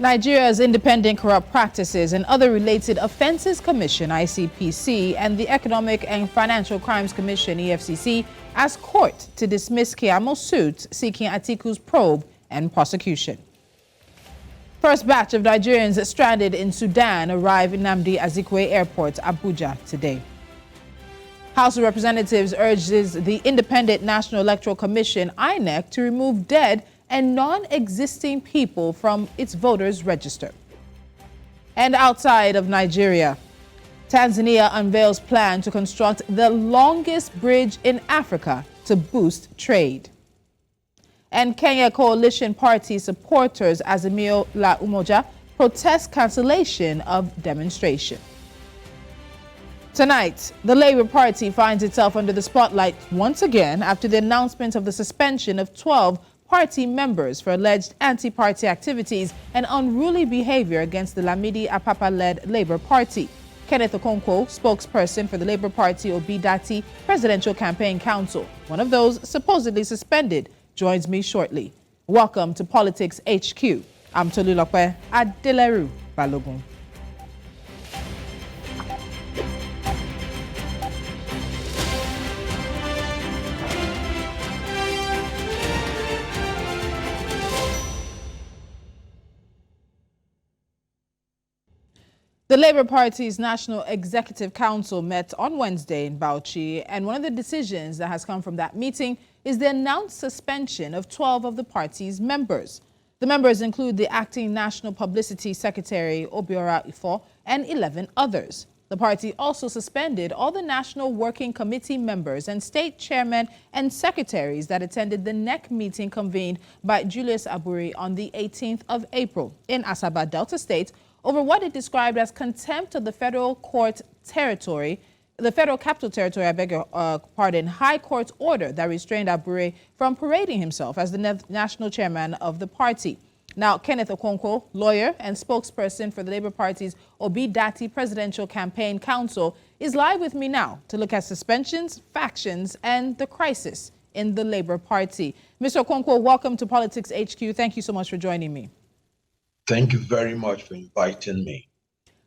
Nigeria's Independent Corrupt Practices and Other Related Offences Commission, ICPC, and the Economic and Financial Crimes Commission, EFCC, asked court to dismiss Keamo's suit seeking Atiku's probe and prosecution. First batch of Nigerians stranded in Sudan arrive in Nnamdi Azikiwe Airport, Abuja, today. House of Representatives urges the Independent National Electoral Commission, INEC, to remove dead and non-existing people from its voters' register. And outside of Nigeria, Tanzania unveils plan to construct the longest bridge in Africa to boost trade. And Kenya coalition party supporters Azimio la Umoja protest cancellation of demonstration. Tonight, the Labour Party finds itself under the spotlight once again after the announcement of the suspension of 12 party members for alleged anti-party activities and unruly behavior against the Lamidi Apapa-Led Labour Party. Kenneth Okonkwo, spokesperson for the Labour Party Obi-Datti Presidential Campaign Council, one of those supposedly suspended, joins me shortly. Welcome to Politics HQ. I'm Tolulope, Adeleru-Balogun. The Labour Party's National Executive Council met on Wednesday in Bauchi, and one of the decisions that has come from that meeting is the announced suspension of 12 of the party's members. The members include the Acting National Publicity Secretary, Obiora Ifo, and 11 others. The party also suspended all the National Working Committee members and State Chairmen and Secretaries that attended the NEC meeting convened by Julius Abure on the 18th of April in Asaba, Delta State, over what it described as contempt of the federal court territory, the federal capital territory, I beg your pardon, high court order that restrained Abure from parading himself as the national chairman of the party. Now, Kenneth Okonkwo, lawyer and spokesperson for the Labour Party's Obi-Datti Presidential Campaign Council, is live with me now to look at suspensions, factions, and the crisis in the Labour Party. Mr. Okonkwo, welcome to Politics HQ. Thank you so much for joining me. Thank you very much for inviting me.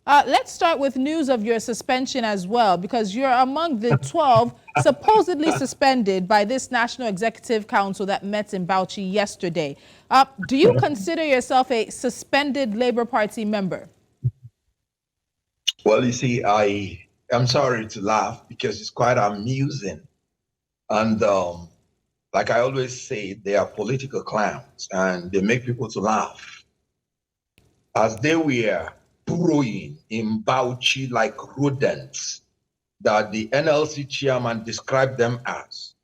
Let's start with news of your suspension as well, because you're among the 12 supposedly suspended by this National Executive Council that met in Bauchi yesterday. Do you consider yourself a suspended Labour Party member? Well, you see, I'm sorry to laugh because it's quite amusing. And like I always say, they are political clowns and they make people to laugh. As they were burrowing in Bauchi like rodents that the NLC chairman described them as,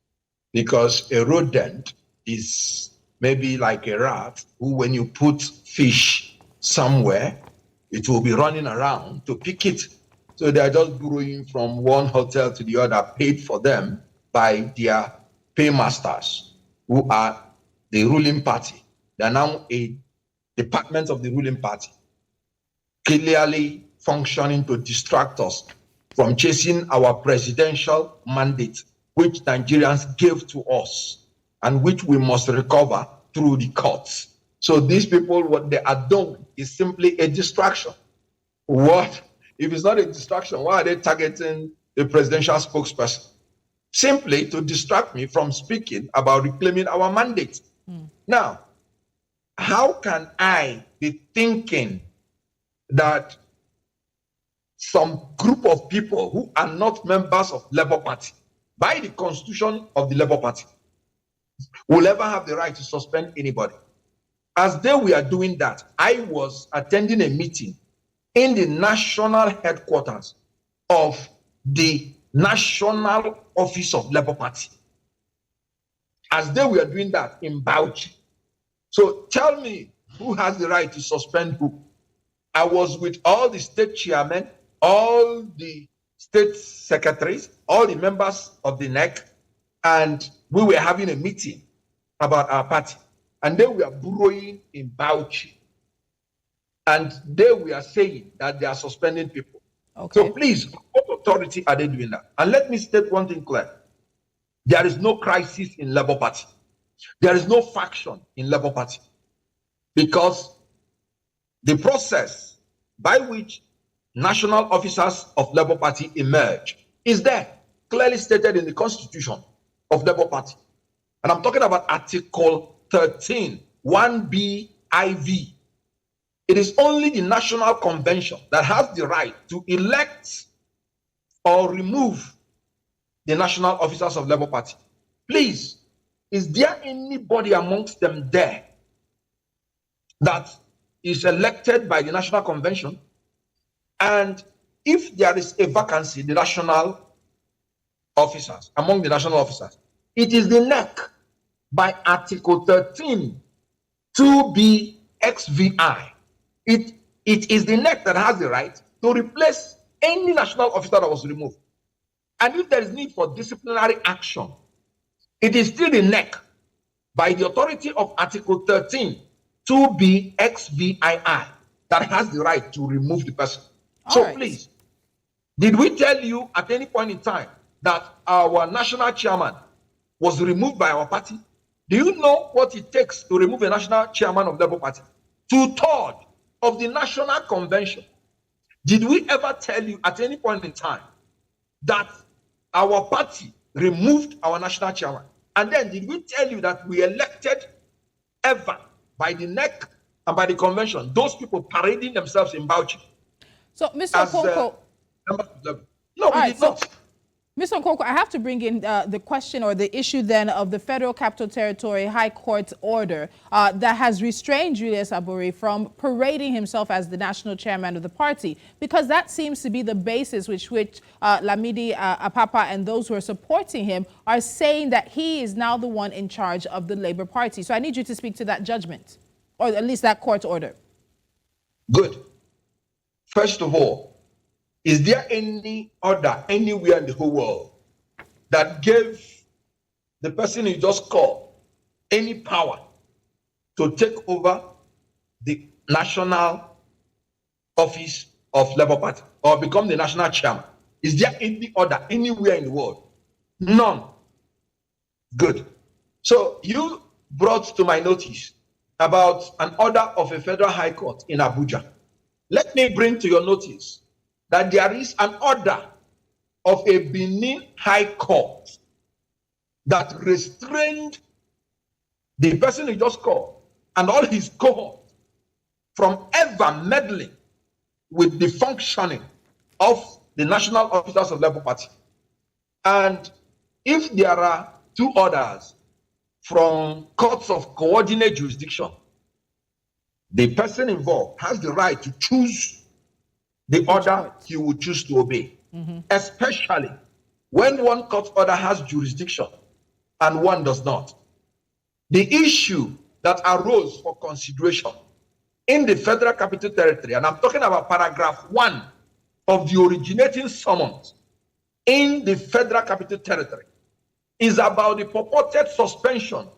because a rodent is maybe like a rat who, when you put fish somewhere, it will be running around to pick it. So they are just burrowing from one hotel to the other, paid for them by their paymasters, who are the ruling party. They are now a department of the ruling party, clearly functioning to distract us from chasing our presidential mandate, which Nigerians gave to us and which we must recover through the courts. So these people, what they are doing is simply a distraction. What? If it's not a distraction, why are they targeting the presidential spokesperson? Simply to distract me from speaking about reclaiming our mandate. Now, how can I be thinking that some group of people who are not members of Labour Party, by the constitution of the Labour Party, will ever have the right to suspend anybody? As they were doing that, I was attending a meeting in the national headquarters of the National Office of Labour Party. As they were doing that in Bauchi. So tell me, who has the right to suspend who? I was with all the state chairmen, all the state secretaries, all the members of the NEC, and we were having a meeting about our party. And they were burrowing in Bauchi. And they were saying that they are suspending people. Okay. So please, what authority are they doing that? And let me state one thing clear. There is no crisis in Labour Party. There is no faction in Labour Party. Because the process by which national officers of Labour Party emerge is there, clearly stated in the Constitution of Labour Party. And I'm talking about Article 13, 1B IV. It is only the National Convention that has the right to elect or remove the national officers of Labour Party. Please, is there anybody amongst them there that is elected by the National Convention? And if there is a vacancy, the national officers, among the national officers, it is the NEC by Article 13, 2B XVI. It is the NEC that has the right to replace any national officer that was removed. And if there is need for disciplinary action, it is still the NEC by the authority of Article 13, 2B XVI that has the right to remove the person. So please, did we tell you at any point in time that our national chairman was removed by our party? Do you know what it takes to remove a national chairman of the Labour Party? 2/3 of the National Convention. Did we ever tell you at any point in time that our party removed our national chairman? And then did we tell you that we elected ever by the NEC and by the convention those people parading themselves in Bauchi? So, Mr. Okonkwo, no, we did not. Mr. Okonkwo, I have to bring in the question or the issue then of the Federal Capital Territory High Court order that has restrained Julius Abure from parading himself as the national chairman of the party, because that seems to be the basis which Lamidi Apapa and those who are supporting him are saying that he is now the one in charge of the Labour Party. So I need you to speak to that judgment, or at least that court order. Good. First of all, is there any order anywhere in the whole world that gave the person you just called any power to take over the national office of Labour Party or become the national chairman? Is there any order anywhere in the world? None. Good. So you brought to my notice about an order of a federal high court in Abuja. Let me bring to your notice that there is an order of a Benin High Court that restrained the person you just called and all his cohort from ever meddling with the functioning of the national officers of Labour Party. And if there are two orders from courts of coordinate jurisdiction, the person involved has the right to choose the order he would choose to obey, especially when one court order has jurisdiction and one does not. The issue that arose for consideration in the Federal Capital Territory, and I'm talking about paragraph 1 of the originating summons in the Federal Capital Territory, is about the purported suspension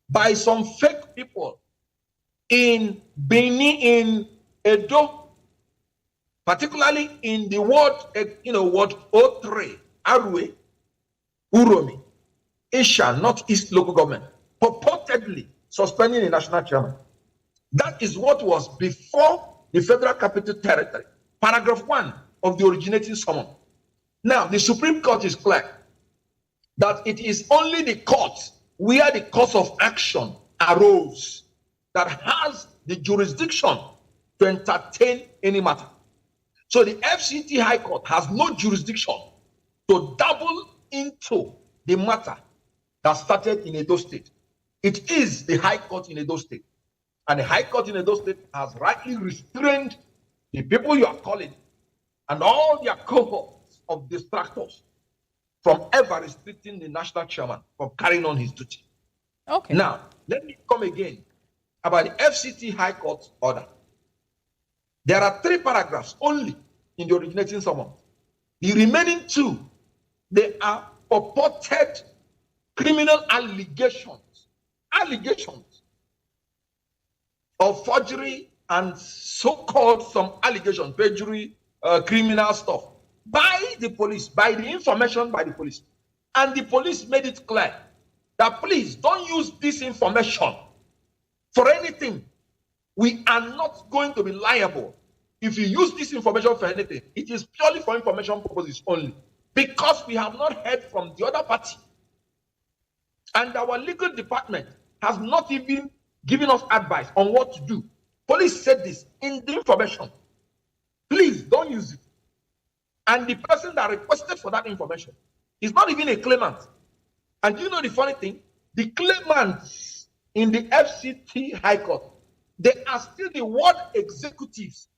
by some fake people in Benin, in Edo, particularly in the ward, ward 03, Arwe, Uromi, Isha, Northeast local government, purportedly suspending the national chairman. That is what was before the Federal Capital Territory, paragraph 1 of the originating summon. Now, the Supreme Court is clear that it is only the court where the cause of action arose that has the jurisdiction to entertain any matter. So the FCT High Court has no jurisdiction to dabble into the matter that started in Edo State. It is the High Court in Edo State. And the High Court in Edo State has rightly restrained the people you are calling and all their cohorts of distractors from ever restricting the national chairman from carrying on his duty. Okay. Now, let me come again about the FCT High Court order. There are 3 paragraphs only in the originating summons. The remaining 2, they are purported criminal allegations of forgery and so-called some allegations, perjury, criminal stuff by the police, by the information by the police. And the police made it clear that please don't use this information for anything we are not going to be liable if you use this information for anything. It is purely for information purposes only, because we have not heard from the other party. And our legal department has not even given us advice on what to do. Police said this in the information. Please don't use it. And the person that requested for that information is not even a claimant. And you know the funny thing? The claimants in the FCT High Court, they are still the ward executives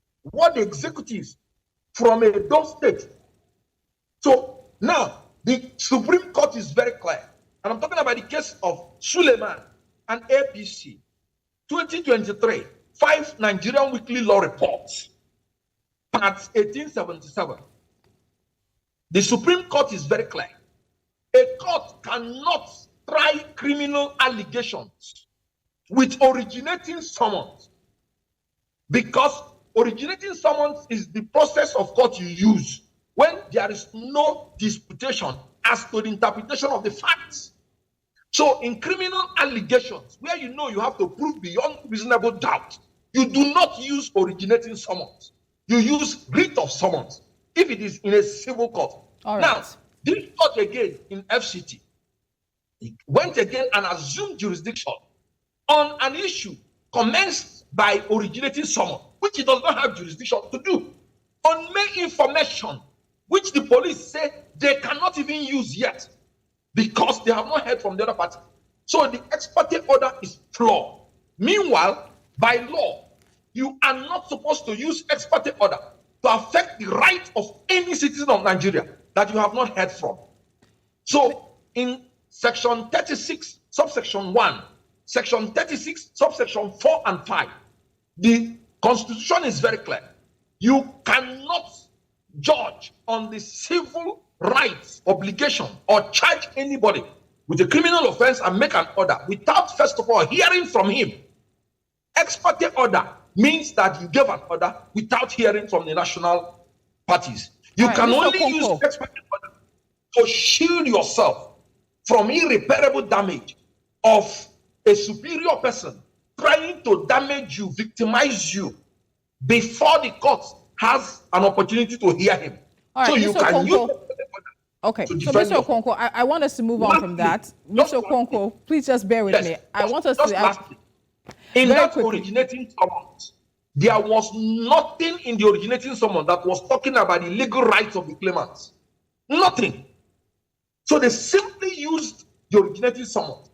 from a Edo state. So now the Supreme Court is very clear. And I'm talking about the case of Suleiman and APC, 2023, 5 Nigerian Weekly Law Reports, part 1877. The Supreme Court is very clear. A court cannot try criminal allegations with originating summons, because originating summons is the process of court you use when there is no disputation as to the interpretation of the facts. So in criminal allegations, where you know you have to prove beyond reasonable doubt, you do not use originating summons. You use writ of summons if it is in a civil court. All right. Now, this court again in FCT, it went again and assumed jurisdiction on an issue commenced by originating summons, which it does not have jurisdiction to do, on main information, which the police say they cannot even use yet because they have not heard from the other party. So the ex parte order is flawed. Meanwhile, by law, you are not supposed to use ex parte order to affect the right of any citizen of Nigeria that you have not heard from. So in section 36, subsection 1, section 36, subsection 4 and 5, the Constitution is very clear. You cannot judge on the civil rights obligation or charge anybody with a criminal offense and make an order without first of all hearing from him. Ex parte order means that you gave an order without hearing from the national parties. You can only use ex parte order to shield yourself from irreparable damage of a superior person trying to damage you, victimize you, before the court has an opportunity to hear him. All right, so you can use. Okay, so Mr. Okonkwo, I want us to move on from that. Mr. Okonkwo, please just bear with me. I want us to. In that originating summons, there was nothing in the originating summons that was talking about the legal rights of the claimants. Nothing. So they simply used the originating summons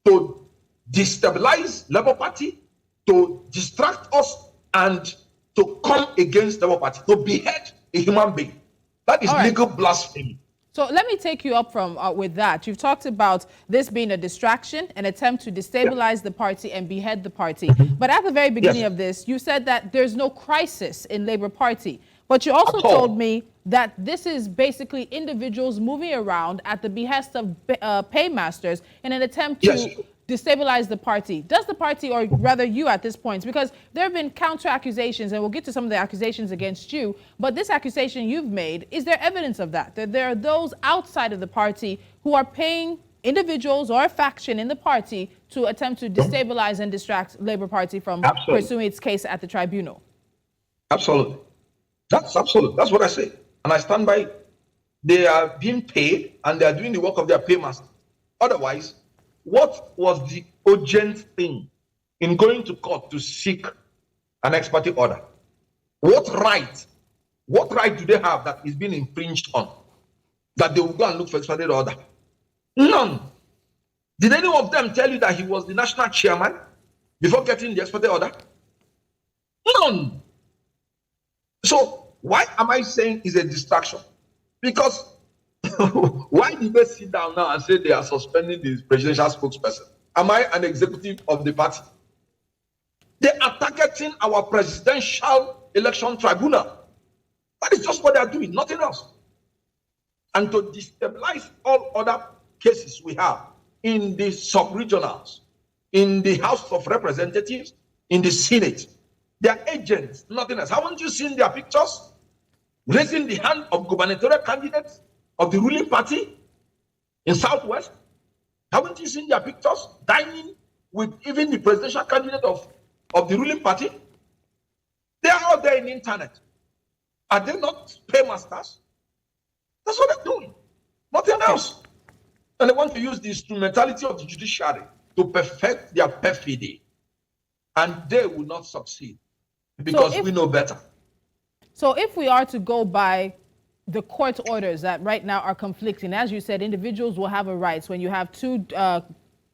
to destabilize Labour Party, to distract us, and to come against Labour Party, to behead a human being. That is legal blasphemy. So let me take you up from with that. You've talked about this being a distraction, an attempt to destabilize the party and behead the party. But at the very beginning of this, you said that there's no crisis in Labour Party. But you also told me that this is basically individuals moving around at the behest of paymasters in an attempt to destabilize the party. Does the party, or rather you at this point, because there have been counter accusations, and we'll get to some of the accusations against you, but this accusation you've made, is there evidence of that? That there are those outside of the party who are paying individuals or a faction in the party to attempt to destabilize and distract Labour Party from pursuing its case at the tribunal? Absolutely. That's absolute. That's what I say. And I stand by. They are being paid and they are doing the work of their paymaster. Otherwise, what was the urgent thing in going to court to seek an ex parte order? What right do they have that is being infringed on, that they will go and look for ex parte order? None. Did any of them tell you that he was the national chairman before getting the ex parte order? None. So why am I saying it's a distraction? Because why did they sit down now and say they are suspending the presidential spokesperson? Am I an executive of the party? They are targeting our presidential election tribunal. That is just what they are doing, nothing else. And to destabilize all other cases we have in the sub-regionals, in the House of Representatives, in the Senate, their agents, nothing else. Haven't you seen their pictures raising the hand of gubernatorial candidates of the ruling party in Southwest? Haven't you seen their pictures dining with even the presidential candidate of of the ruling party? They are out there in the internet. Are they not paymasters? That's what they're doing. Nothing else. And they want to use the instrumentality of the judiciary to perfect their perfidy. And they will not succeed because we know better. So if we are to go by the court orders that right now are conflicting, as you said, individuals will have a right when you have two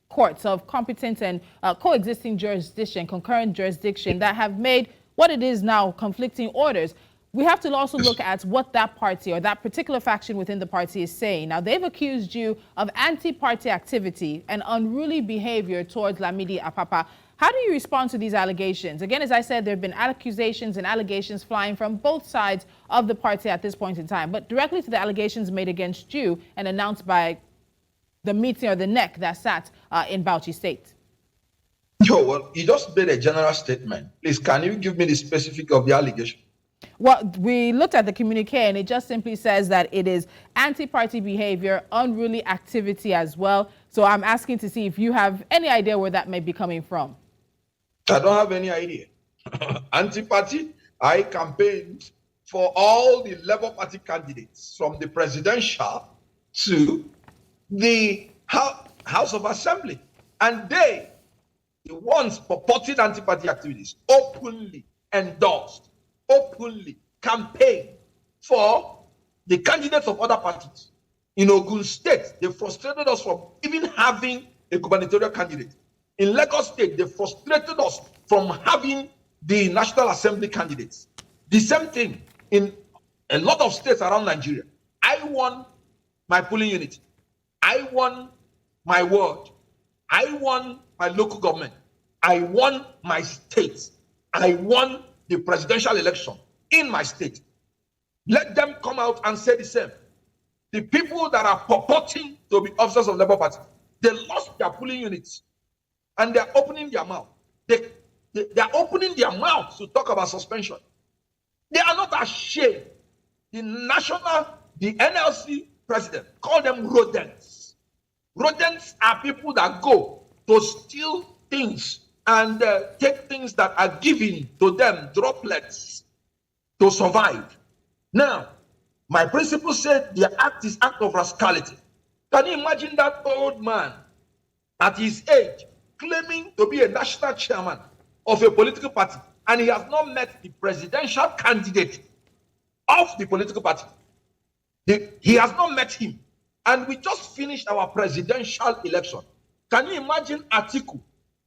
courts of competent and coexisting jurisdiction, concurrent jurisdiction that have made what it is now conflicting orders. We have to also look at what that party or that particular faction within the party is saying. Now, they've accused you of anti-party activity and unruly behavior towards Lamidi Apapa. How do you respond to these allegations? Again, as I said, there have been accusations and allegations flying from both sides of the party at this point in time, but directly to the allegations made against you and announced by the meeting or the NEC that sat in Bauchi State. Well, you just made a general statement. Please, can you give me the specific of the allegation? Well, we looked at the communique and it just simply says that it is anti-party behavior, unruly activity as well. So I'm asking to see if you have any idea where that may be coming from. I don't have any idea. Anti-party, I campaigned for all the Labour Party candidates from the presidential to the House of Assembly. And they, the ones purporting anti-party activities, openly endorsed, openly campaigned for the candidates of other parties. In Ogun State, they frustrated us from even having a gubernatorial candidate. In Lagos State, they frustrated us from having the National Assembly candidates. The same thing in a lot of states around Nigeria. I won my polling unit. I won my ward. I won my local government. I won my state. I won the presidential election in my state. Let them come out and say the same. The people that are purporting to be officers of Labour Party, they lost their polling units and they're opening their mouth. They're opening their mouths to talk about suspension. They are not ashamed. The NLC president called them rodents. Rodents are people that go to steal things and take things that are given to them, droplets, to survive. Now, my principal said the act is act of rascality. Can you imagine that old man at his age claiming to be a national chairman of a political party and he has not met the presidential candidate of the political party? He has not met him. And we just finished our presidential election. Can you imagine Atiku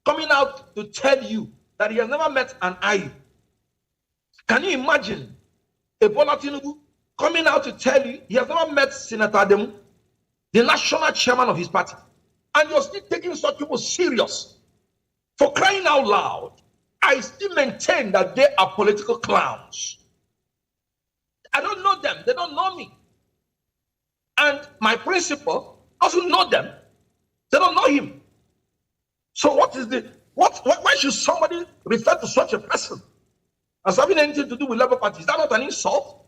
coming out to tell you that he has never met an IU? Can you imagine Bola Tinubu coming out to tell you he has never met Senator Ademu, the national chairman of his party? And you're still taking such people serious. For crying out loud, I still maintain that they are political clowns. I don't know them. They don't know me. And my principal doesn't know them. They don't know him. So why should somebody refer to such a person as having anything to do with Labour Party? Is that not an insult?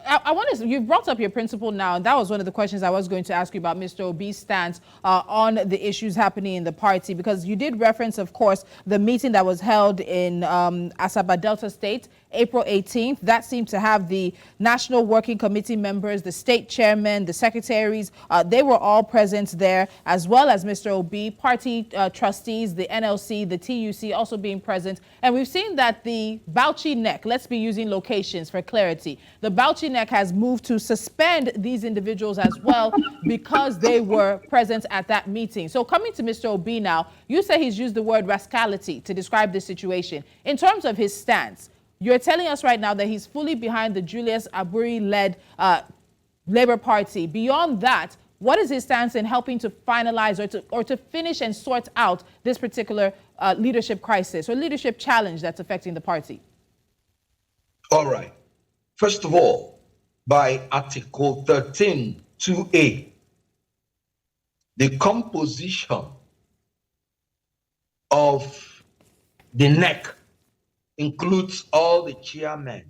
I want to, you brought up your principal now, and that was one of the questions I was going to ask you about Mr. Obi's stance on the issues happening in the party, because you did reference, of course, the meeting that was held in Asaba, Delta State, April 18th. That seemed to have the National Working Committee members, the state chairmen, the secretaries. They were all present there, as well as Mr. Obi, party trustees, the NLC, the TUC also being present. And we've seen that the Bauchi NEC, let's be using locations for clarity, the Bauchi NEC has moved to suspend these individuals as well because they were present at that meeting. So coming to Mr. Obi now, you say he's used the word rascality to describe this situation. In terms of his stance, you're telling us right now that he's fully behind the Julius Abure-led Labour Party. Beyond that, what is his stance in helping to finalize or to finish and sort out this particular leadership crisis or leadership challenge that's affecting the party? All right. First of all, by Article 13(2)(a), the composition of the NEC includes all the chairmen,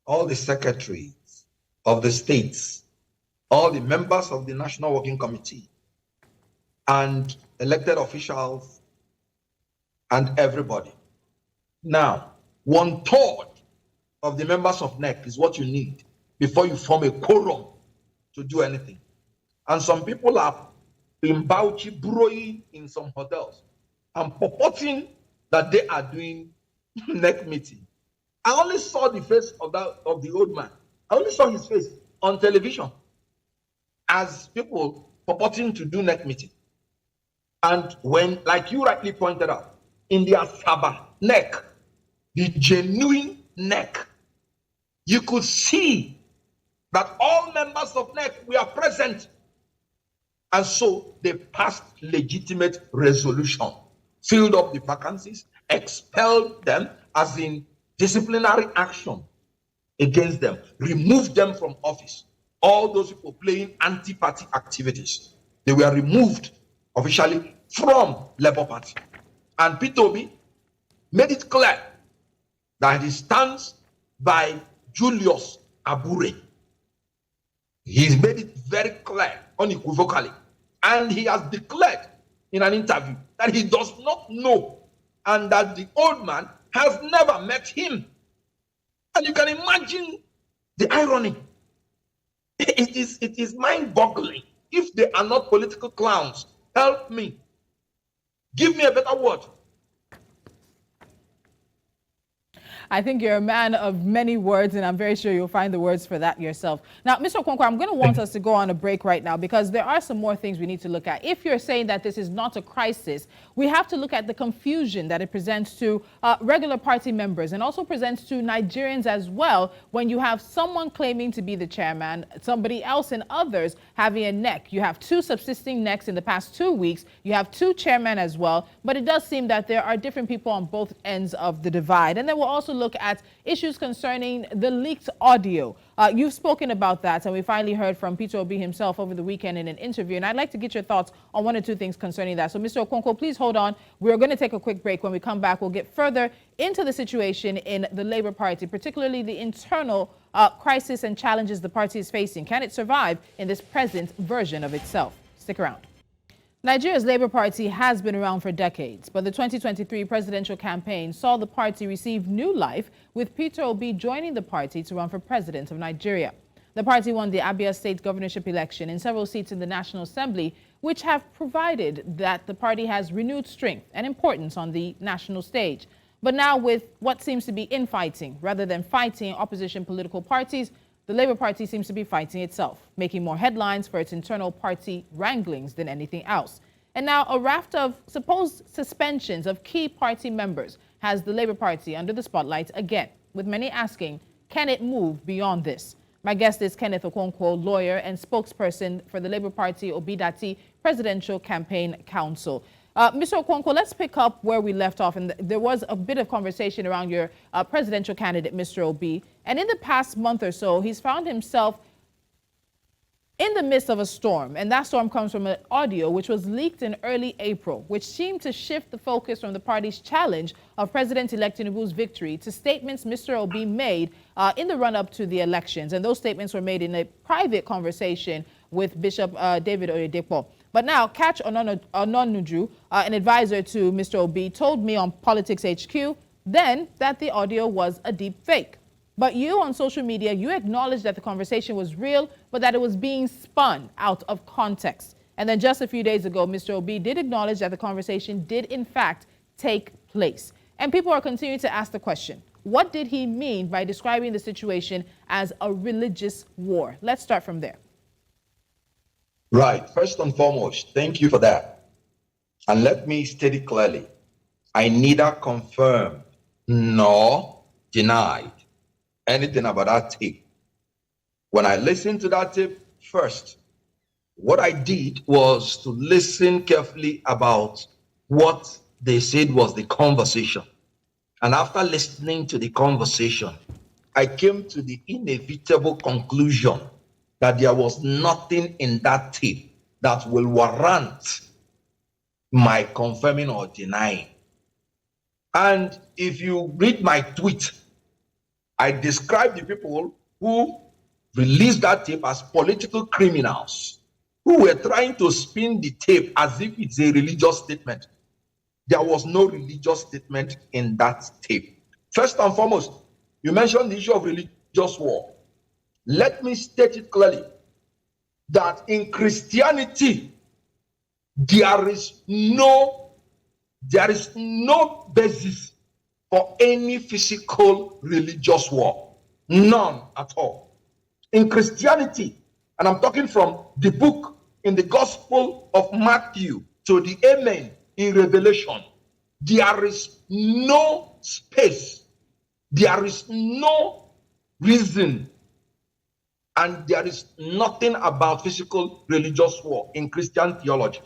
all the secretaries of the states, all the members of the National Working Committee, and elected officials, and everybody. Now, 1/3 of the members of NEC is what you need before you form a quorum to do anything. And some people are in Bauchi broing in some hotels and purporting that they are doing NEC meeting. I only saw the face of the old man. I only saw his face on television as people purporting to do NEC meeting. And when, like you rightly pointed out, in the Asaba NEC, the genuine NEC, you could see that all members of NEC were present. And so they passed legitimate resolution, filled up the vacancies, expelled them, as in disciplinary action against them, removed them from office. All those people playing anti-party activities, they were removed officially from Labour Party. And Peter Obi made it clear that he stands by Julius Abure. He's made it very clear, unequivocally. And he has declared in an interview that he does not know and that the old man has never met him. And you can imagine the irony. It is mind-boggling. If they are not political clowns, help me. Give me a better word. I think you're a man of many words, and I'm very sure you'll find the words for that yourself. Now, Mr. Okonkwo, I'm going to want us to go on a break right now because there are some more things we need to look at. If you're saying that this is not a crisis, we have to look at the confusion that it presents to regular party members and also presents to Nigerians as well when you have someone claiming to be the chairman, somebody else and others having a neck. You have two subsisting necks in the past 2 weeks. You have two chairmen as well, but it does seem that there are different people on both ends of the divide. And then we'll also look at issues concerning the leaked audio. You've spoken about that, and we finally heard from Peter Obi himself over the weekend in an interview, and I'd like to get your thoughts on one or two things concerning that. So, Mr. Okonkwo, please hold on. We're going to take a quick break. When we come back, we'll get further into the situation in the Labour Party, particularly the internal crisis and challenges the party is facing. Can it survive in this present version of itself? Stick around. Nigeria's Labour Party has been around for decades, but the 2023 presidential campaign saw the party receive new life, with Peter Obi joining the party to run for president of Nigeria. The party won the Abia State governorship election in several seats in the National Assembly, which have provided that the party has renewed strength and importance on the national stage. But now, with what seems to be infighting rather than fighting opposition political parties, the Labour Party seems to be fighting itself, making more headlines for its internal party wranglings than anything else. And now a raft of supposed suspensions of key party members has the Labour Party under the spotlight again, with many asking, can it move beyond this? My guest is Kenneth Okonkwo, lawyer and spokesperson for the Labour Party Obi-Datti Presidential Campaign Council. Mr. Okonkwo, let's pick up where we left off. And there was a bit of conversation around your presidential candidate, Mr. Obi. And in the past month or so, he's found himself in the midst of a storm. And that storm comes from an audio which was leaked in early April, which seemed to shift the focus from the party's challenge of President-elect Tinubu's victory to statements Mr. Obi made in the run-up to the elections. And those statements were made in a private conversation with Bishop David Oyedepo. But now, Catch Ononuju, an advisor to Mr. Obi, told me on Politics HQ then that the audio was a deep fake. But you on social media, you acknowledged that the conversation was real, but that it was being spun out of context. And then just a few days ago, Mr. Obi did acknowledge that the conversation did in fact take place. And people are continuing to ask the question, what did he mean by describing the situation as a religious war? Let's start from there. Right. First and foremost, thank you for that. And let me state it clearly. I neither confirmed nor denied anything about that tape. When I listened to that tape first, what I did was to listen carefully about what they said was the conversation. And after listening to the conversation, I came to the inevitable conclusion that there was nothing in that tape that will warrant my confirming or denying. And if you read my tweet, I describe the people who released that tape as political criminals who were trying to spin the tape as if it's a religious statement. There was no religious statement in that tape. First and foremost, you mentioned the issue of religious war. Let me state it clearly that in Christianity, there is no basis for any physical religious war. None at all. In Christianity, and I'm talking from the book in the Gospel of Matthew to the Amen in Revelation, there is no space, there is no reason, and there is nothing about physical religious war in Christian theology.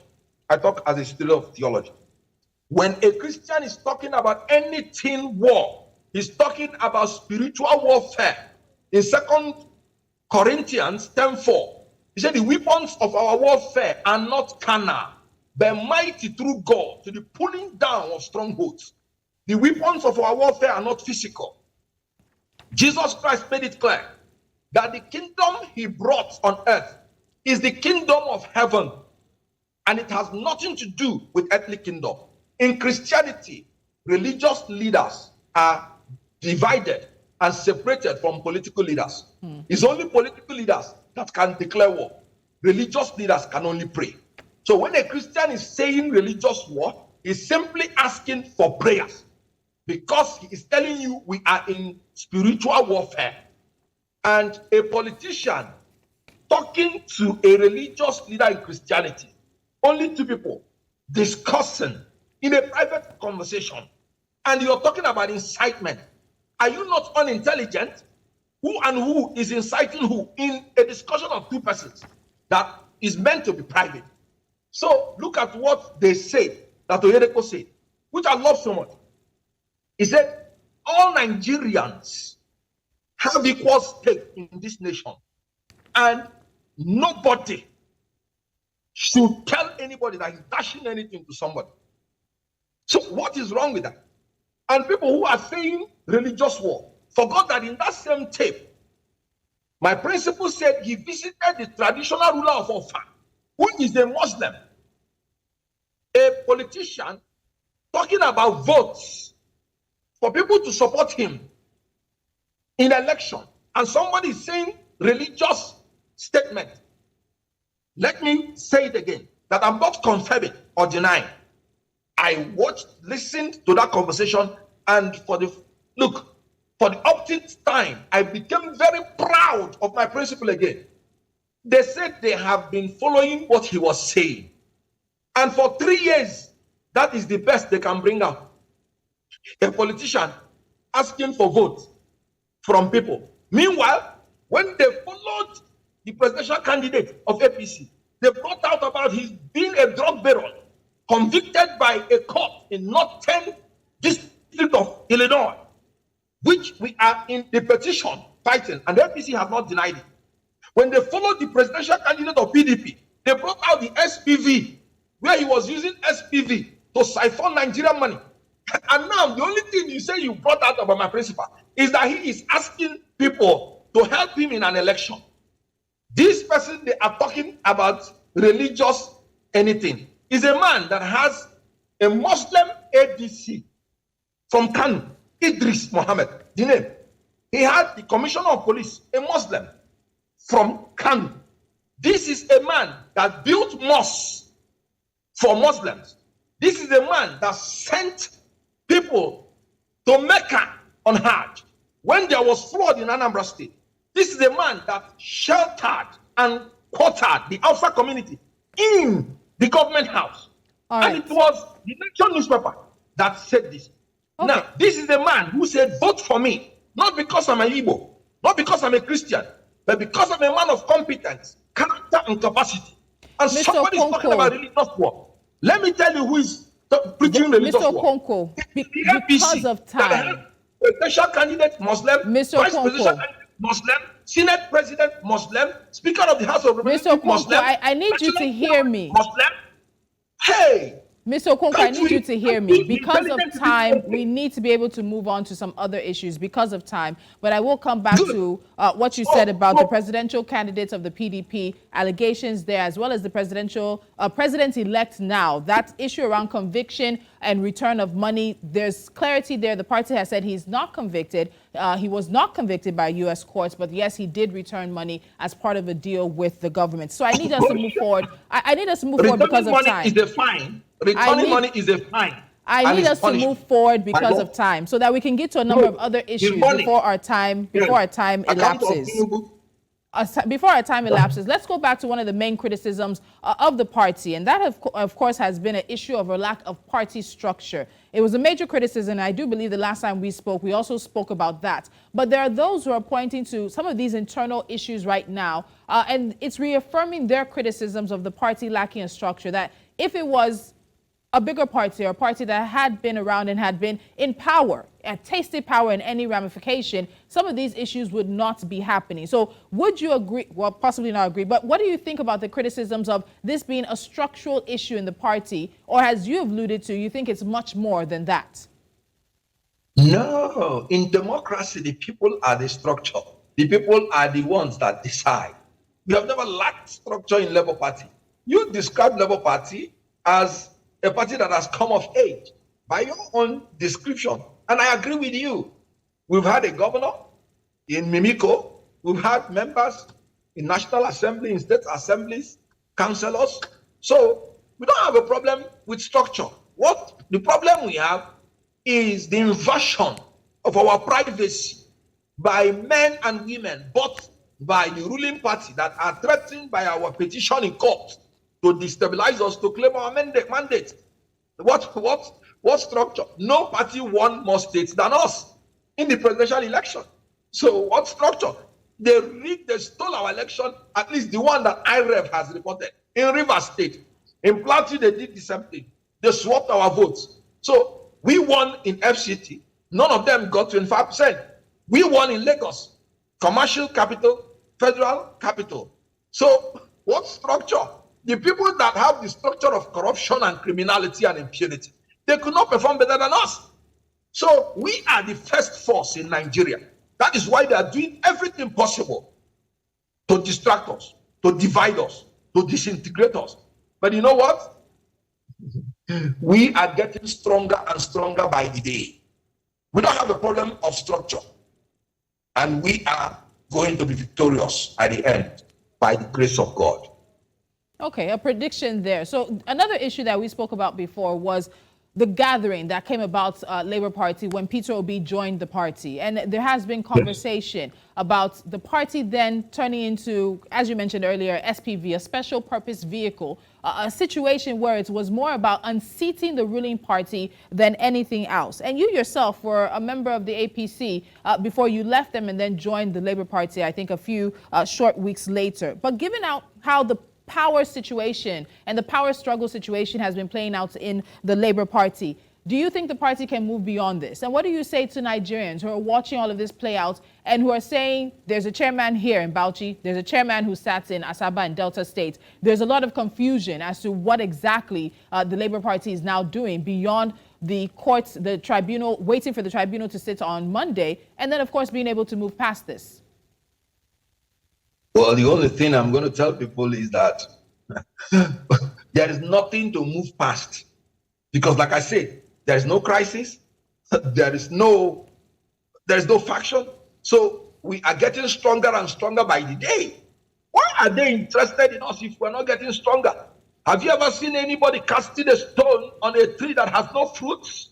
I talk as a student of theology. When a Christian is talking about anything war, he's talking about spiritual warfare. In 2 Corinthians 10:4, he said, the weapons of our warfare are not carnal, but mighty through God to the pulling down of strongholds. The weapons of our warfare are not physical. Jesus Christ made it clear that the kingdom he brought on earth is the kingdom of heaven, and it has nothing to do with earthly kingdom. In Christianity, religious leaders are divided and separated from political leaders. It's only political leaders that can declare war. Religious leaders can only pray. So when a Christian is saying religious war, he's simply asking for prayers, because he is telling you we are in spiritual warfare. And a politician talking to a religious leader in Christianity, only two people discussing in a private conversation, and you're talking about incitement. Are you not unintelligent? Who and who is inciting who in a discussion of two persons that is meant to be private? So look at what they said, that Oyedeko said, which I love so much. He said, all Nigerians have equal stake in this nation, and nobody should tell anybody that he's dashing anything to somebody. So what is wrong with that? And people who are saying religious war forgot that in that same tape, my principal said he visited the traditional ruler of Ofa, who is a Muslim, a politician, talking about votes for people to support him in election, and somebody is saying religious statement. Let me say it again, that I'm not confirming or denying. I watched, listened to that conversation, and for the upteenth time, I became very proud of my principal again. They said they have been following what he was saying, and for 3 years, that is the best they can bring out. A politician asking for votes from people. Meanwhile, when they followed the presidential candidate of APC, they brought out about his being a drug baron, convicted by a court in North 10 District of Illinois, which we are in the petition fighting, and the APC has not denied it. When they followed the presidential candidate of PDP, they brought out the SPV, where he was using SPV to siphon Nigerian money. And now the only thing you say you brought out about my principal is that he is asking people to help him in an election. This person they are talking about religious anything is a man that has a Muslim ADC from Kano, Idris Mohammed, the name. He had the commissioner of police, a Muslim from Kano. This is a man that built mosques for Muslims. This is a man that sent people to Mecca on Hajj when there was flood in Anambra State. This is a man that sheltered and quartered the Hausa community in the government house. And it was the Nation newspaper that said this. Okay. Now, this is the man who said, vote for me, not because I'm an Igbo, not because I'm a Christian, but because I'm a man of competence, character, and capacity. And Mr. somebody is talking about religious war. Let me tell you who is preaching religious war. Mr. Okonkwo, because of time. Presidential candidate, Muslim. Mr. Vice presidential candidate, Muslim. Senate president, Muslim. Speaker of the House of Representatives, Mr. Okonkwo, I need you to hear me. Muslim. Hey, Mr. Okonkwo, I need you to hear me. Because of time, we need to be able to move on to some other issues because of time. But I will come back to what you said about the presidential candidates of the PDP, allegations there, as well as the president-elect now. That issue around conviction and return of money, there's clarity there. The party has said he's not convicted. He was not convicted by U.S. courts, but yes, he did return money as part of a deal with the government. So I need us to move forward. I need us to move forward because of time. Is a fine. Returning money is a fine. I need us to move forward because of time, so that we can get to a number of other issues before our time elapses. Before our time elapses, let's go back to one of the main criticisms of the party, and that, of course, has been an issue of a lack of party structure. It was a major criticism, and I do believe the last time we spoke, we also spoke about that. But there are those who are pointing to some of these internal issues right now, and it's reaffirming their criticisms of the party lacking a structure, that if it was a bigger party, or a party that had been around and had been in power, and tasted power in any ramification, some of these issues would not be happening. So would you agree, well, possibly not agree, but what do you think about the criticisms of this being a structural issue in the party, or as you have alluded to, you think it's much more than that? No, in democracy, the people are the structure. The people are the ones that decide. We have never lacked structure in Labour Party. You describe Labour Party as a party that has come of age by your own description. And I agree with you. We've had a governor in Mimiko. We've had members in National Assembly, in state assemblies, councillors. So we don't have a problem with structure. What the problem we have is the invasion of our privacy by men and women, both by the ruling party, that are threatened by our petition in court to destabilize us, to claim our mandate. What structure? No party won more states than us in the presidential election. So what structure? They stole our election, at least the one that IREV has reported. In Rivers State, in Plateau, they did the same thing. They swapped our votes. So we won in FCT. None of them got 25%. We won in Lagos, commercial capital, federal capital. So what structure? The people that have the structure of corruption and criminality and impunity, they could not perform better than us. So we are the first force in Nigeria. That is why they are doing everything possible to distract us, to divide us, to disintegrate us. But you know what? We are getting stronger and stronger by the day. We don't have a problem of structure. And we are going to be victorious at the end by the grace of God. Okay, a prediction there. So another issue that we spoke about before was the gathering that came about Labour Party when Peter Obi joined the party. And there has been conversation about the party then turning into, as you mentioned earlier, SPV, a special purpose vehicle, a situation where it was more about unseating the ruling party than anything else. And you yourself were a member of the APC before you left them and then joined the Labour Party, I think a few short weeks later. But given out how the power situation and the power struggle situation has been playing out in the Labour Party, do you think the party can move beyond this? And what do you say to Nigerians who are watching all of this play out and who are saying there's a chairman here in Bauchi, there's a chairman who sat in Asaba and Delta State. There's a lot of confusion as to what exactly the Labour Party is now doing beyond the courts, the tribunal, waiting for the tribunal to sit on Monday, and then, of course, being able to move past this? Well, the only thing I'm going to tell people is that there is nothing to move past. Because like I said, there is no crisis, there is no faction. So we are getting stronger and stronger by the day. Why are they interested in us if we're not getting stronger? Have you ever seen anybody casting a stone on a tree that has no fruits?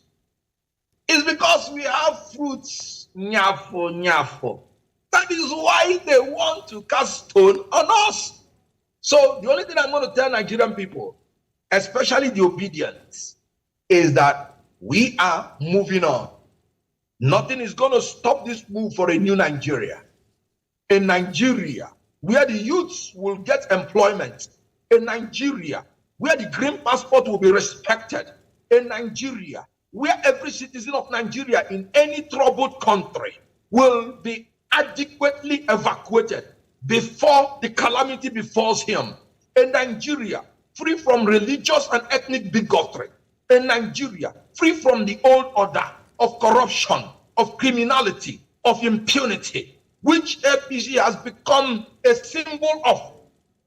It's because we have fruits. Nyafo, nyafo. That is why they want to cast stone on us. So the only thing I'm going to tell Nigerian people, especially the obedient, is that we are moving on. Nothing is going to stop this move for a new Nigeria. A Nigeria where the youths will get employment. A Nigeria where the green passport will be respected. A Nigeria where every citizen of Nigeria in any troubled country will be adequately evacuated before the calamity befalls him. A Nigeria free from religious and ethnic bigotry. a Nigeria free from the old order of corruption, of criminality, of impunity, which APC has become a symbol of.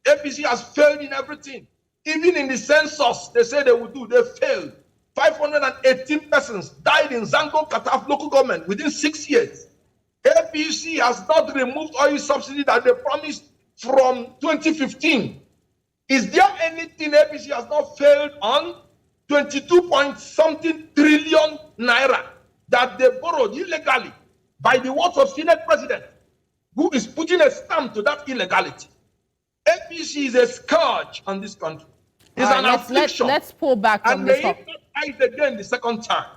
APC has failed in everything. Even in the census, they say they would do, they failed. 518 persons died in Zango Kataf local government within 6 years. APC has not removed oil subsidy that they promised from 2015. Is there anything APC has not failed on? 22 point something trillion naira that they borrowed illegally by the words of Senate President, who is putting a stamp to that illegality. APC is a scourge on this country. It's an affliction. Let's pull back from this. And may it not again the second time.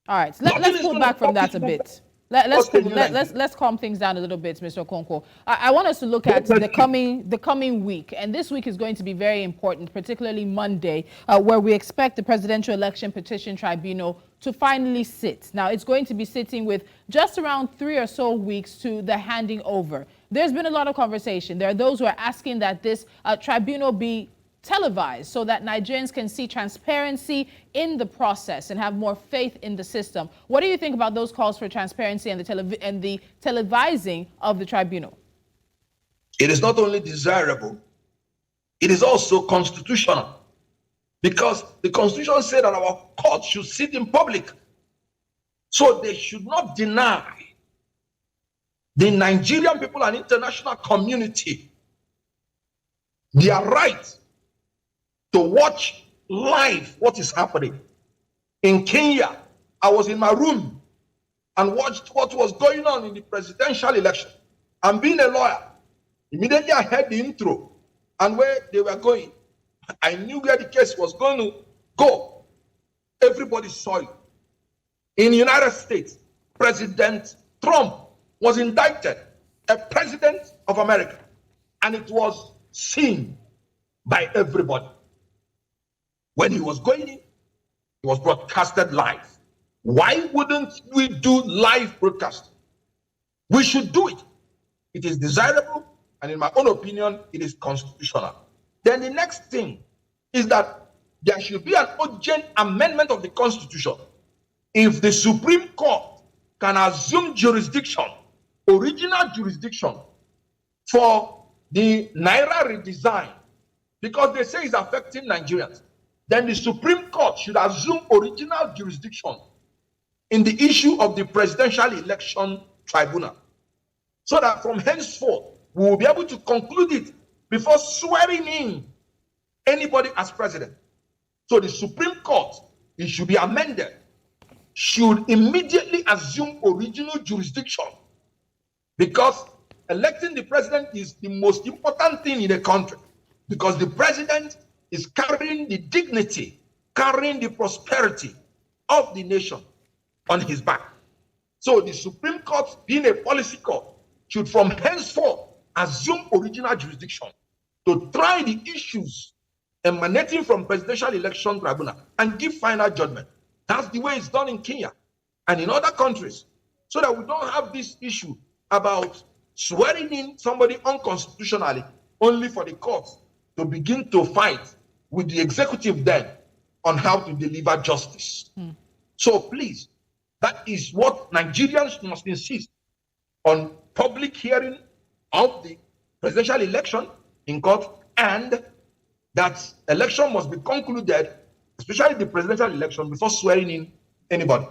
All right, let's pull back from that a bit. Let's calm things down a little bit, Mr. Okonkwo. I want us to look at the coming week, and this week is going to be very important, particularly Monday, where we expect the Presidential Election Petition Tribunal to finally sit. Now, it's going to be sitting with just around 3 or so weeks to the handing over. There's been a lot of conversation. There are those who are asking that this tribunal be televised so that Nigerians can see transparency in the process and have more faith in the system. What do you think about those calls for transparency and the televising of the tribunal? It is not only desirable, it is also constitutional, because the Constitution said that our courts should sit in public. So they should not deny the Nigerian people and international community their right to watch live what is happening. In Kenya, I was in my room and watched what was going on in the presidential election. And being a lawyer, immediately I heard the intro and where they were going. I knew where the case was going to go. Everybody saw it. In the United States, President Trump was indicted, a president of America, and it was seen by everybody. When he was going in, it was broadcasted live. Why wouldn't we do live broadcast? We should do it. It is desirable, and in my own opinion, it is constitutional. Then the next thing is that there should be an urgent amendment of the Constitution. If the Supreme Court can assume jurisdiction, original jurisdiction, for the Naira redesign, because they say it's affecting Nigerians, then the Supreme Court should assume original jurisdiction in the issue of the Presidential Election Tribunal, so that from henceforth, we will be able to conclude it before swearing in anybody as president. So the Supreme Court, it should be amended, should immediately assume original jurisdiction, because electing the president is the most important thing in the country, because the president is carrying the dignity, carrying the prosperity of the nation on his back. So the Supreme Court, being a policy court, should from henceforth assume original jurisdiction to try the issues emanating from Presidential Election Tribunal and give final judgment. That's the way it's done in Kenya and in other countries, so that we don't have this issue about swearing in somebody unconstitutionally only for the courts to begin to fight with the executive then on how to deliver justice. So please, that is what Nigerians must insist on: public hearing of the presidential election in court, and that election must be concluded, especially the presidential election, before swearing in anybody.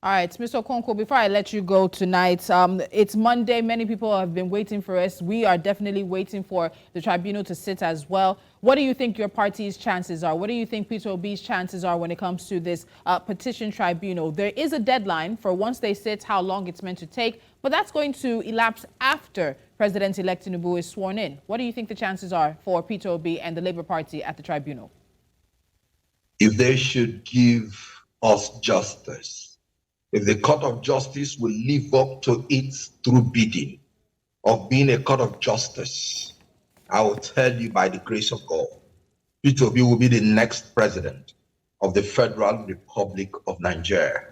All right, Mr. Okonkwo, before I let you go tonight, it's Monday. Many people have been waiting for us. We are definitely waiting for the tribunal to sit as well. What do you think your party's chances are? What do you think Peter Obi's chances are when it comes to this petition tribunal? There is a deadline for once they sit, how long it's meant to take, but that's going to elapse after President-elect Tinubu is sworn in. What do you think the chances are for Peter Obi and the Labour Party at the tribunal? If they should give us justice, if the court of justice will live up to its true bidding of being a court of justice, I will tell you, by the grace of God, Peter Obi will be the next president of the Federal Republic of Nigeria.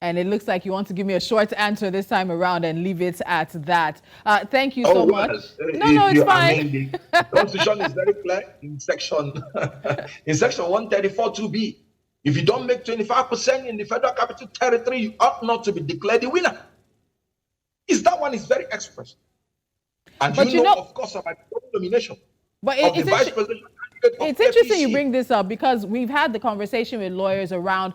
And it looks like you want to give me a short answer this time around and leave it at that. Thank you so much. No, it's fine. The Constitution is very clear in section 134 2B. If you don't make 25% in the Federal Capital Territory, you ought not to be declared the winner. That one is very express. And but you know, of course, about the nomination of the vice president. It's interesting you bring this up because we've had the conversation with lawyers around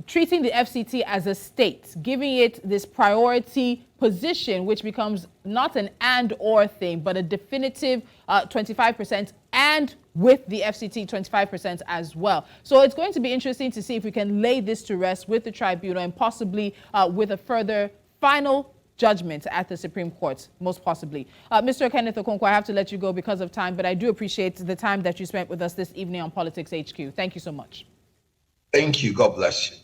treating the FCT as a state, giving it this priority position, which becomes not an and/or thing, but a definitive 25% and with the FCT 25% as well. So it's going to be interesting to see if we can lay this to rest with the tribunal and possibly with a further final judgment at the Supreme Court, most possibly. Mr. Kenneth Okonkwo, I have to let you go because of time, but I do appreciate the time that you spent with us this evening on Politics HQ. Thank you so much. Thank you. God bless you.